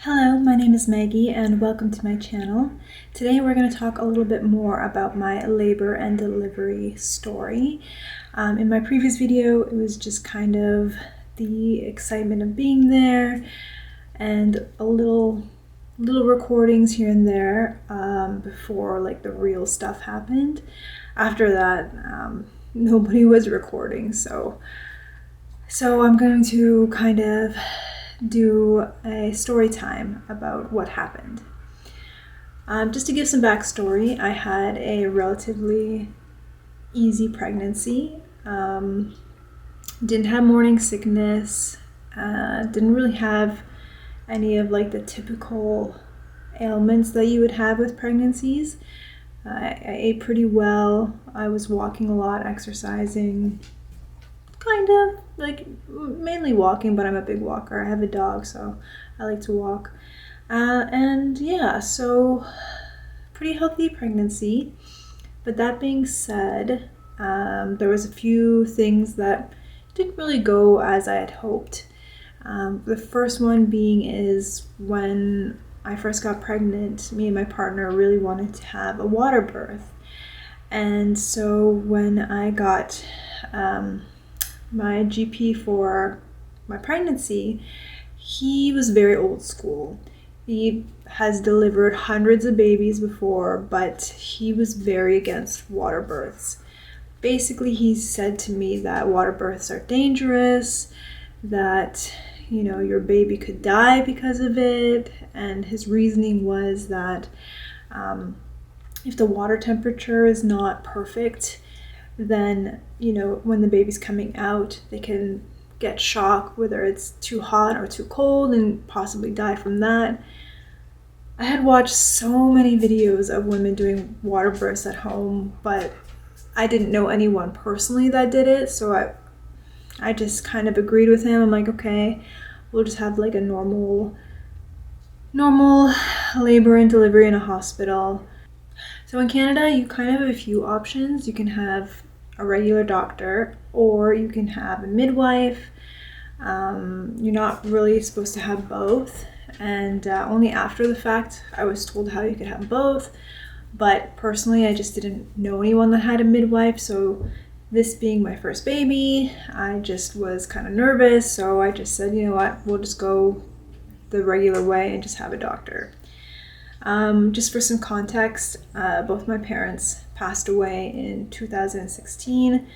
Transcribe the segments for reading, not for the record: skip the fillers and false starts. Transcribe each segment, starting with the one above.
Hello, my name is Maggie and welcome to my channel. Today we're going to talk a little bit more about my labor and delivery story. In my previous video, it was just kind of the excitement of being there and a little recordings here and there before like the real stuff happened. After that, nobody was recording, so I'm going to kind of do a story time about what happened. Just to give some backstory, I had a relatively easy pregnancy. Didn't have morning sickness. Didn't really have any of like the typical ailments that you would have with pregnancies. I ate pretty well. I was walking a lot, exercising. Kind of, like mainly walking, but I'm a big walker. I have a dog, so I like to walk. And yeah, so pretty healthy pregnancy. But that being said, there was a few things that didn't really go as I had hoped. The first one being is when I first got pregnant, me and my partner really wanted to have a water birth. And so when I got my GP for my pregnancy, he was very old school. He has delivered hundreds of babies before, but he was very against water births. Basically, he said to me that water births are dangerous, that your baby could die because of it, and his reasoning was that if the water temperature is not perfect, then when the baby's coming out, they can get shock, whether it's too hot or too cold, and possibly die from that. I had watched so many videos of women doing water births at home, but I didn't know anyone personally that did it, so I just kind of agreed with him. I'm like, okay, we'll just have like a normal labor and delivery in a hospital. So in Canada, you kind of have a few options. You can have a regular doctor, or you can have a midwife. You're not really supposed to have both, and only after the fact I was told how you could have both. But personally, I just didn't know anyone that had a midwife, so this being my first baby, I just was kind of nervous, so I just said, you know what, we'll just go the regular way and just have a doctor. Just for some context, both my parents passed away in 2016,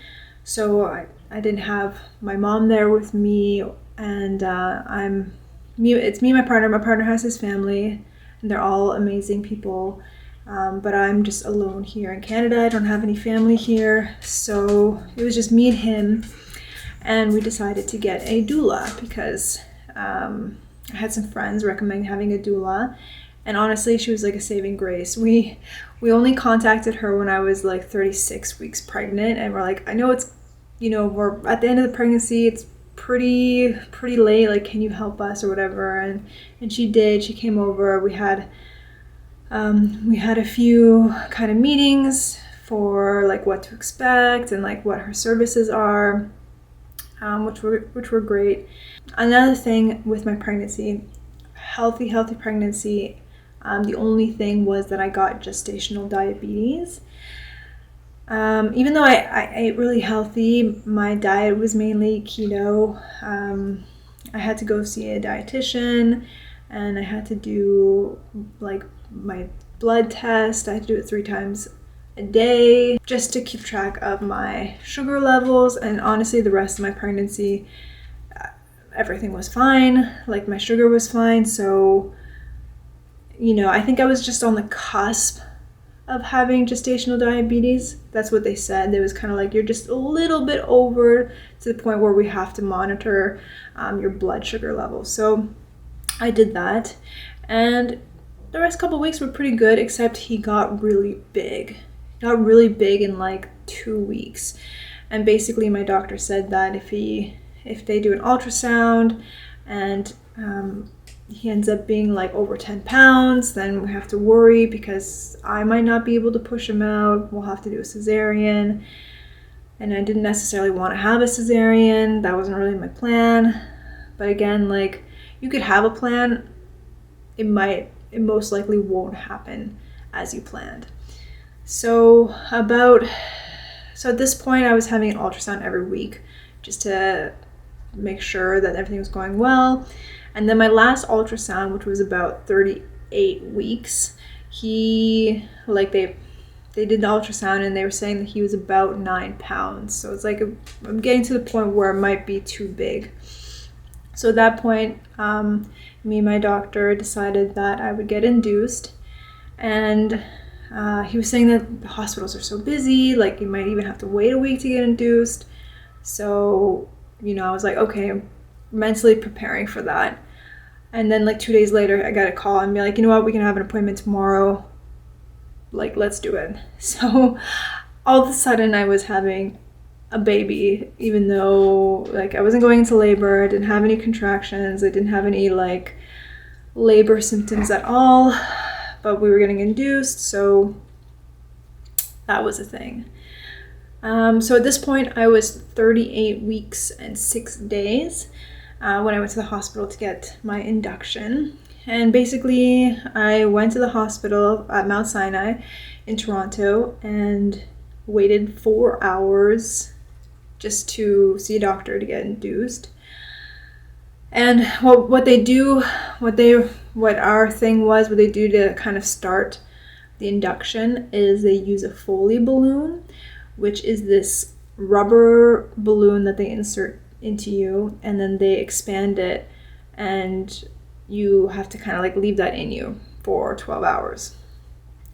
so I didn't have my mom there with me, and it's me and my partner. My partner has his family, and they're all amazing people, but I'm just alone here in Canada. I don't have any family here, so it was just me and him, and we decided to get a doula because I had some friends recommend having a doula. And honestly, she was like a saving grace. We only contacted her when I was like 36 weeks pregnant, and we're like, I know it's, we're at the end of the pregnancy. It's pretty late. Like, can you help us or whatever? And she did. She came over. We had a few kind of meetings for like what to expect and like what her services are, which were great. Another thing with my pregnancy, healthy pregnancy. The only thing was that I got gestational diabetes. Even though I ate really healthy, my diet was mainly keto. I had to go see a dietitian, and I had to do like my blood test. I had to do it 3 times a day just to keep track of my sugar levels. And honestly, the rest of my pregnancy, everything was fine. Like, my sugar was fine, so I think I was just on the cusp of having gestational diabetes. That's what they said. It was kind of like, you're just a little bit over to the point where we have to monitor your blood sugar levels. So I did that, and the rest couple weeks were pretty good, except he got really big. He got really big in like 2 weeks. And basically my doctor said that if they do an ultrasound and he ends up being like over 10 pounds, then we have to worry because I might not be able to push him out. We'll have to do a cesarean. And I didn't necessarily want to have a cesarean. That wasn't really my plan. But again, like, you could have a plan it most likely won't happen as you planned. So at this point, I was having an ultrasound every week just to make sure that everything was going well. And then my last ultrasound, which was about 38 weeks, they did the ultrasound and they were saying that he was about 9 pounds. So it's like I'm getting to the point where it might be too big. So at that point, me and my doctor decided that I would get induced. And he was saying that the hospitals are so busy, like you might even have to wait a week to get induced. So, I was like, okay, I'm mentally preparing for that. And then like 2 days later, I got a call and be like, you know what, we can have an appointment tomorrow. Like, let's do it. So all of a sudden I was having a baby, even though like I wasn't going into labor, I didn't have any contractions, I didn't have any like labor symptoms at all, but we were getting induced, so that was a thing. So at this point I was 38 weeks and 6 days when I went to the hospital to get my induction. And basically, I went to the hospital at Mount Sinai in Toronto and waited 4 hours just to see a doctor to get induced. And what they do to kind of start the induction is they use a Foley balloon, which is this rubber balloon that they insert into you, and then they expand it, and you have to kind of like leave that in you for 12 hours.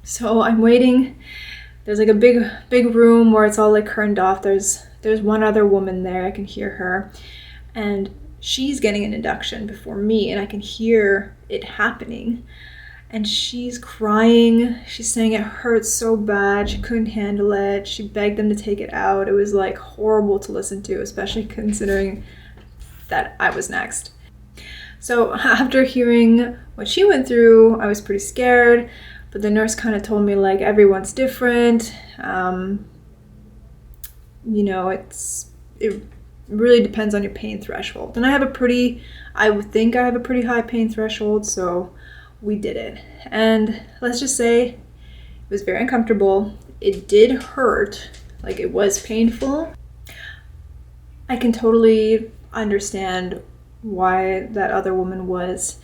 So I'm waiting. There's like a big room where it's all like curtained off. There's one other woman there. I can hear her, and she's getting an induction before me, and I can hear it happening. And she's crying. She's saying it hurts so bad. She couldn't handle it. She begged them to take it out. It was like horrible to listen to, especially considering that I was next. So after hearing what she went through, I was pretty scared, but the nurse kind of told me like everyone's different. It really depends on your pain threshold. And I would think I have a pretty high pain threshold, so we did it. And let's just say it was very uncomfortable. It did hurt, like it was painful. I can totally understand why that other woman was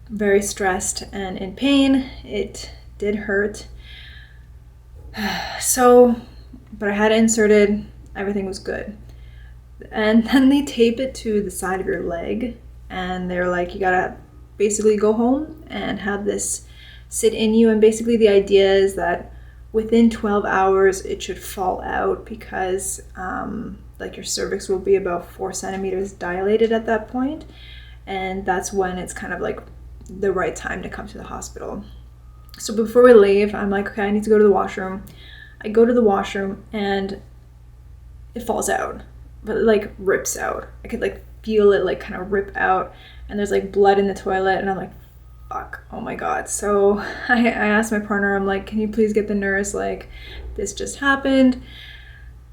very stressed and in pain. It did hurt. But I had it inserted, everything was good. And then they tape it to the side of your leg, and they're like, you gotta basically go home and have this sit in you. And basically the idea is that within 12 hours it should fall out, because like your cervix will be about 4 centimeters dilated at that point, and that's when it's kind of like the right time to come to the hospital. So before we leave, I'm like, okay, I need to go to the washroom. I go to the washroom and it falls out, but it like rips out. I could like feel it like kind of rip out, and there's like blood in the toilet, and I'm like, fuck, oh my god. So I asked my partner, I'm like, can you please get the nurse, like this just happened?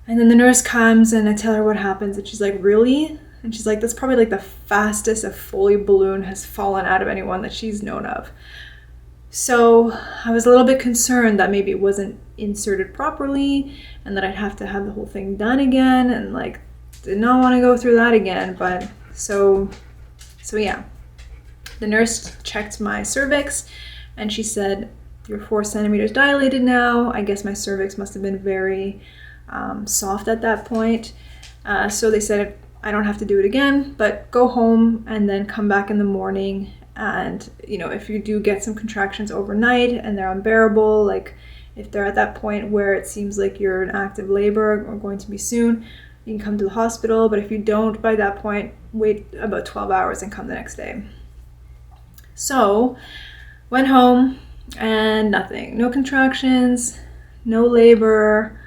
And then the nurse comes and I tell her what happens, and she's like, really? And she's like, that's probably like the fastest a Foley balloon has fallen out of anyone that she's known of. So I was a little bit concerned that maybe it wasn't inserted properly and that I'd have to have the whole thing done again, and like did not want to go through that again. But so yeah, the nurse checked my cervix and she said, you're 4 centimeters dilated now. I guess my cervix must have been very soft at that point. So they said, I don't have to do it again, but go home and then come back in the morning. And, if you do get some contractions overnight and they're unbearable, like if they're at that point where it seems like you're in active labor or going to be soon, you can come to the hospital. But if you don't by that point, wait about 12 hours and come the next day. So went home and nothing, no contractions, no labor.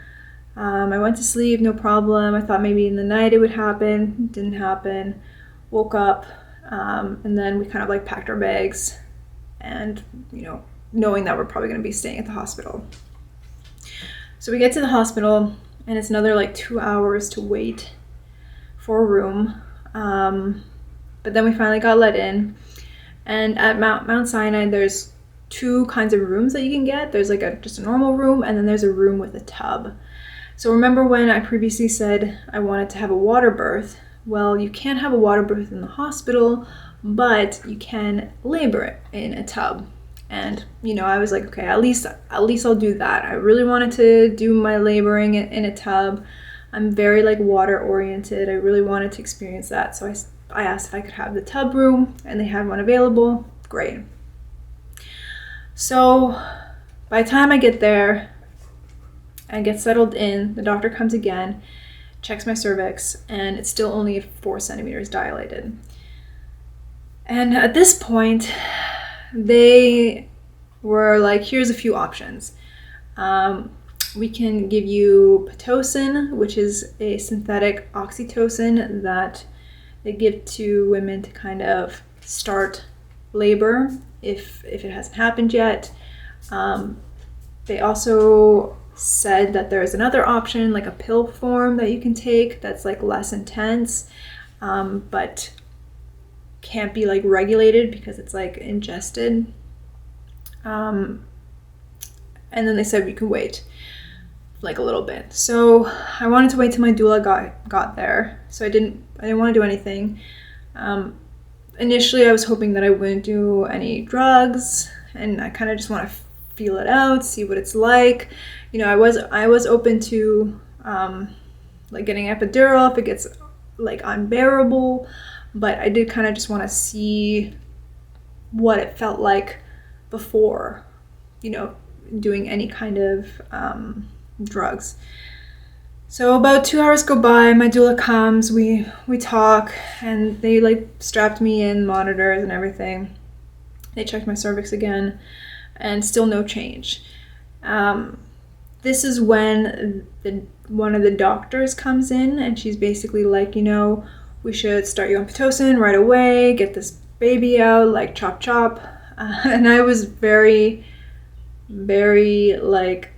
I went to sleep, no problem. I thought maybe in the night it would happen. It didn't happen. Woke up, and then we kind of like packed our bags and, knowing that we're probably going to be staying at the hospital. So we get to the hospital and it's another like 2 hours to wait for a room. But then we finally got let in, And at Mount Sinai, there's two kinds of rooms that you can get. There's like just a normal room, and then there's a room with a tub. So remember when I previously said I wanted to have a water birth? Well, you can't have a water birth in the hospital, but you can labor in a tub. And I was like, okay, at least I'll do that. I really wanted to do my laboring in a tub. I'm very like water oriented. I really wanted to experience that. So I asked if I could have the tub room, and they had one available. Great. So by the time I get there and get settled in, the doctor comes again, checks my cervix, and it's still only 4 centimeters dilated. And at this point, they were like, here's a few options. We can give you Pitocin, which is a synthetic oxytocin that they give to women to kind of start labor if it hasn't happened yet. They also said that there's another option, like a pill form that you can take that's like less intense, but can't be like regulated because it's like ingested. And then they said we could wait like a little bit. So I wanted to wait till my doula got there. So I didn't want to do anything. Initially I was hoping that I wouldn't do any drugs, and I kind of just want to feel it out, see what it's like. I was open to like getting epidural if it gets like unbearable, but I did kind of just want to see what it felt like before, doing any kind of drugs. So about 2 hours go by, my doula comes, we talk, and they like strapped me in, monitors and everything. They checked my cervix again, and still no change. This is when one of the doctors comes in, and she's basically like, we should start you on Pitocin right away, get this baby out, like chop chop. And I was very, very like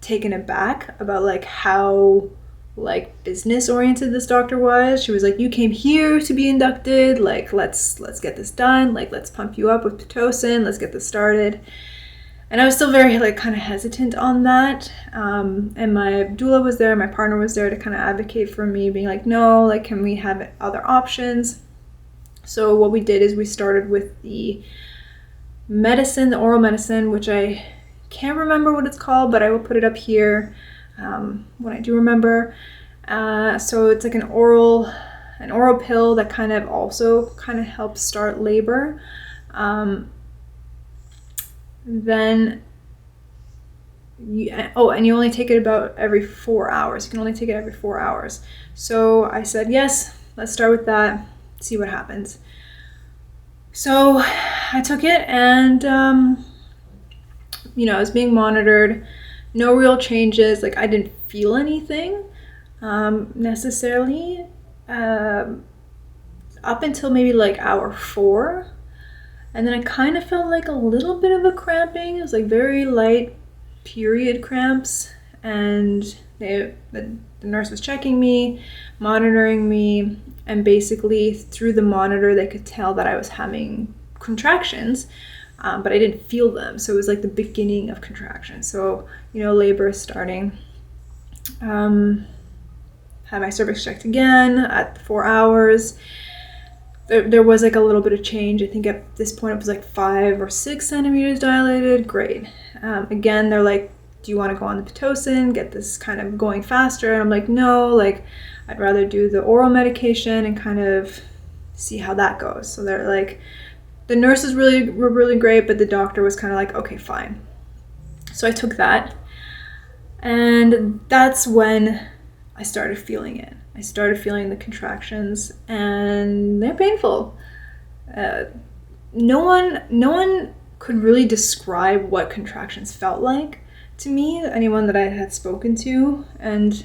taken aback about like how like business oriented this doctor was. She was like, you came here to be inducted, like let's get this done, like let's pump you up with Pitocin, let's get this started. And I was still very like kind of hesitant on that. And my doula was there, my partner was there to kind of advocate for me, being like, no, like can we have other options? So what we did is we started with the medicine, the oral medicine, which I can't remember what it's called, but I will put it up here when I do remember. So it's like an oral pill that kind of also kind of helps start labor. Then and you only take it about every 4 hours. You can only take it every 4 hours. So I said, yes, let's start with that, see what happens. So I took it, and I was being monitored. No real changes. Like I didn't feel anything necessarily up until maybe like hour 4. And then I kind of felt like a little bit of a cramping. It was like very light period cramps. And the nurse was checking me, monitoring me. And basically through the monitor, they could tell that I was having contractions, but I didn't feel them. So it was like the beginning of contractions. So, labor is starting. Had my cervix checked again at 4 hours. There was like a little bit of change. I think at this point it was like 5 or 6 centimeters dilated. Great. Again, they're like, do you want to go on the Pitocin, get this kind of going faster? And I'm like, no, like I'd rather do the oral medication and kind of see how that goes. So they're like, the nurses were really great, but the doctor was kind of like, okay, fine. So I took that, and that's when I started feeling it. I started feeling the contractions, and they're painful. No one could really describe what contractions felt like to me, anyone that I had spoken to. And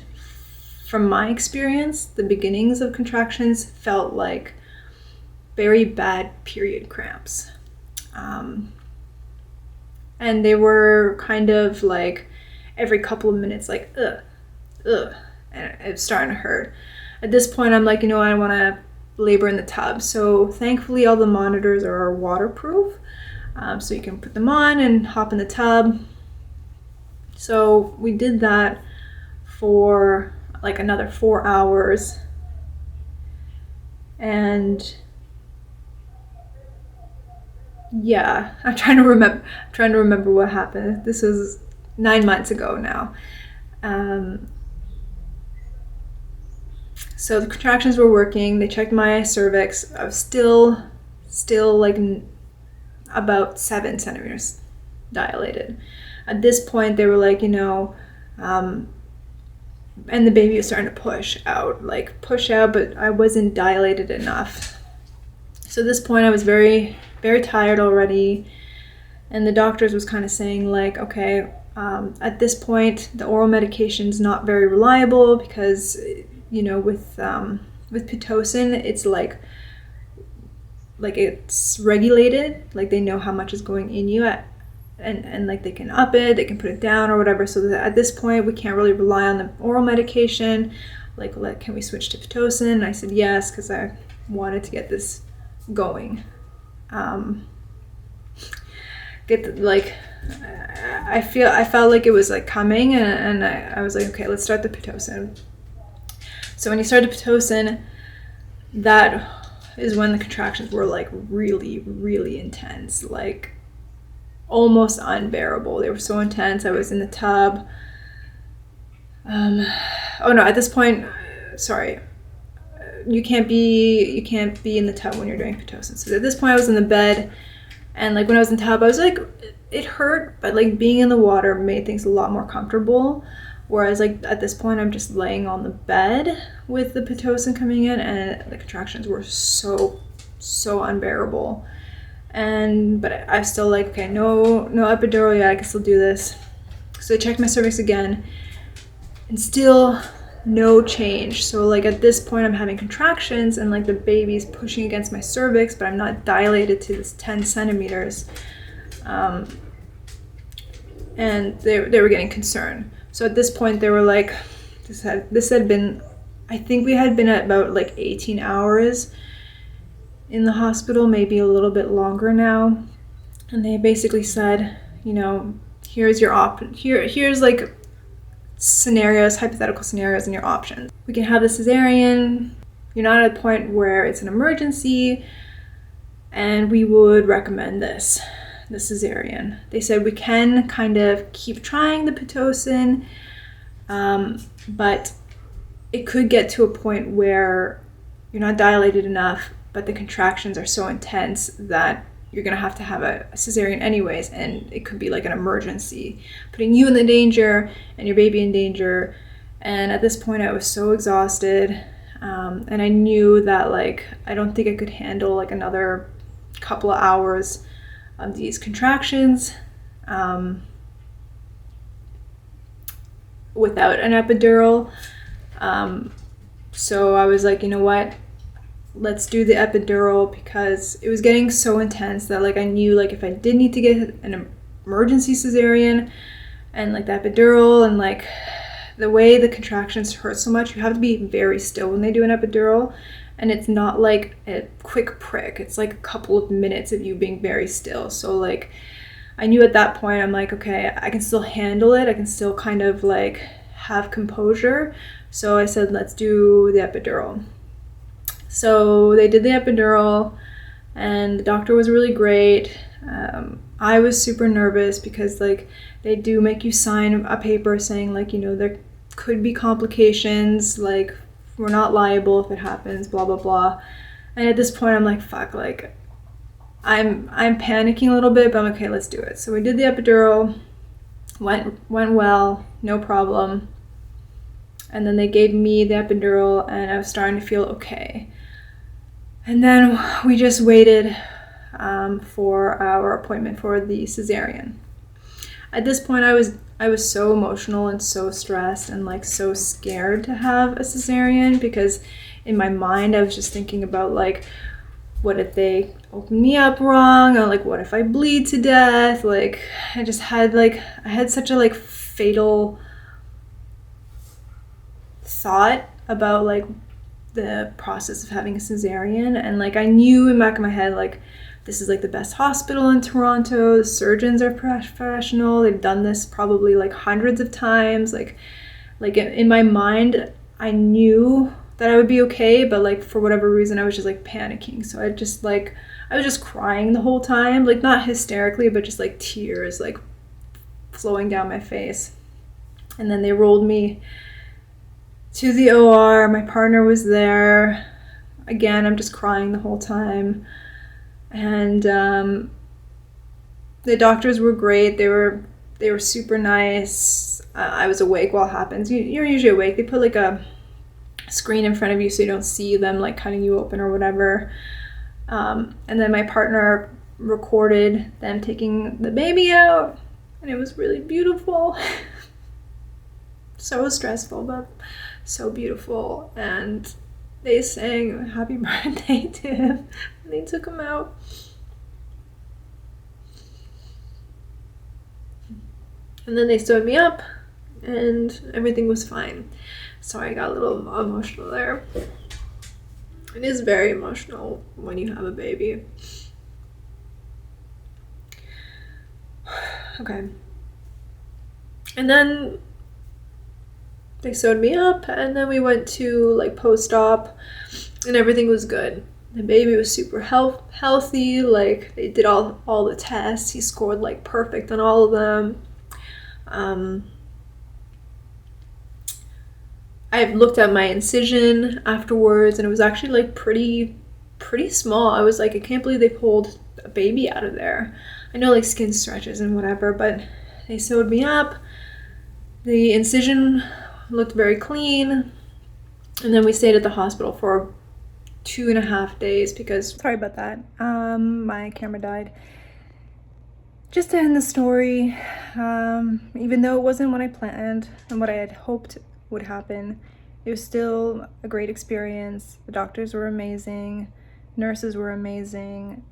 from my experience, the beginnings of contractions felt like very bad period cramps. And they were kind of like every couple of minutes, like, ugh, and it was starting to hurt. At this point, I'm like, I want to, labor in the tub. So thankfully all the monitors are waterproof, so you can put them on and hop in the tub. So we did that for like another 4 hours, and yeah, I'm trying to remember what happened. This was 9 months ago now. So the contractions were working. They checked my cervix. I was still like about 7 centimeters dilated. At this point, they were like, and the baby was starting to push out, but I wasn't dilated enough. So at this point, I was very, very tired already. And the doctors was kind of saying like, okay, at this point, the oral medication's not very reliable because, with Pitocin, it's like it's regulated, like they know how much is going in you and like they can up it, they can put it down or whatever. So that at this point, we can't really rely on the oral medication. Like, can we switch to Pitocin? And I said yes, because I wanted to get this going. I felt like it was like coming, and I was like, okay, let's start the Pitocin. So when you start the Pitocin, that is when the contractions were like really, really intense, like almost unbearable. They were so intense. I was in the tub. At this point, sorry, you can't be in the tub when you're doing Pitocin. So at this point, I was in the bed, and like when I was in the tub, I was like, it hurt, but like being in the water made things a lot more comfortable. Whereas like at this point, I'm just laying on the bed with the Pitocin coming in, and the contractions were so unbearable. But I was still like, okay, no epidural yet, I can still do this. So I checked my cervix again, and still no change. So like at this point, I'm having contractions, and like the baby's pushing against my cervix, but I'm not dilated to this 10 centimeters. And they were getting concerned. So at this point, they were like, this had been, I think we had been at about like 18 hours in the hospital, maybe a little bit longer now. And they basically said, here's your here's like hypothetical scenarios and your options. We can have the cesarean. You're not at a point where it's an emergency, and we would recommend the cesarean. They said we can kind of keep trying the Pitocin, but it could get to a point where you're not dilated enough, but the contractions are so intense that you're going to have a cesarean anyways, and it could be like an emergency, putting you in the danger and your baby in danger. And at this point, I was so exhausted, and I knew that like I don't think I could handle like another couple of hours of these contractions without an epidural. So I was like, you know what? Let's do the epidural, because it was getting so intense that like I knew like if I did need to get an emergency cesarean, and like the epidural, and like the way the contractions hurt so much, you have to be very still when they do an epidural. And it's not like a quick prick. It's like a couple of minutes of you being very still. So like I knew at that point, I'm like, okay, I can still handle it. I can still kind of like have composure. So I said, let's do the epidural. So they did the epidural, and the doctor was really great. I was super nervous because like they do make you sign a paper saying like, there could be complications, like we're not liable if it happens, blah, blah, blah. And at this point, I'm like, fuck, like, I'm panicking a little bit, but I'm okay, let's do it. So we did the epidural, went well, no problem. And then they gave me the epidural, and I was starting to feel okay. And then we just waited for our appointment for the cesarean. At this point, I was so emotional and so stressed and like so scared to have a cesarean, because in my mind I was just thinking about like, what if they open me up wrong, or like what if I bleed to death? Like I had such a like fatal thought about like the process of having a cesarean, and like I knew in the back of my head, like, this is like the best hospital in Toronto, the surgeons are professional, they've done this probably like hundreds of times, like in my mind I knew that I would be okay, but like for whatever reason I was just like panicking. So I was just crying the whole time, like not hysterically, but just like tears like flowing down my face. And then they rolled me to the OR. My partner was there. Again, I'm just crying the whole time. And the doctors were great. They were super nice. I was awake while it happens. You're usually awake. They put like a screen in front of you so you don't see them like cutting you open or whatever. And then my partner recorded them taking the baby out, and it was really beautiful. So stressful, but so beautiful. And they sang happy birthday to him and they took him out. And then they sewed me up and everything was fine. Sorry, I got a little emotional there. It is very emotional when you have a baby. Okay. And then they sewed me up, and then we went to like post-op, and everything was good. The baby was super healthy. Like they did all the tests. He scored like perfect on all of them. I looked at my incision afterwards, and it was actually like pretty small. I was like, I can't believe they pulled a baby out of there. I know like skin stretches and whatever, but they sewed me up. The incision looked very clean, and then we stayed at the hospital for 2.5 days because, sorry about that, my camera died. Just to end the story, even though it wasn't what I planned and what I had hoped would happen, it was still a great experience. The doctors were amazing, nurses were amazing.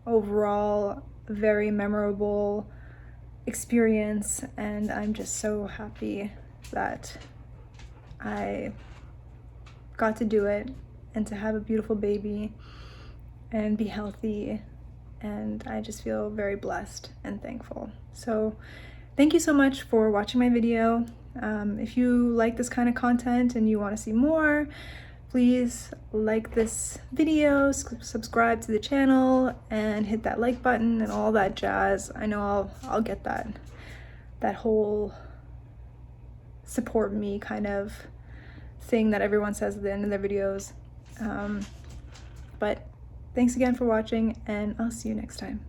Overall, a very memorable experience, and I'm just so happy that I got to do it and to have a beautiful baby and be healthy, and I just feel very blessed and thankful. So thank you so much for watching my video. If you like this kind of content and you want to see more, please like this video, subscribe to the channel, and hit that like button and all that jazz. I know I'll get that whole support me kind of thing that everyone says at the end of their videos. But thanks again for watching, and I'll see you next time.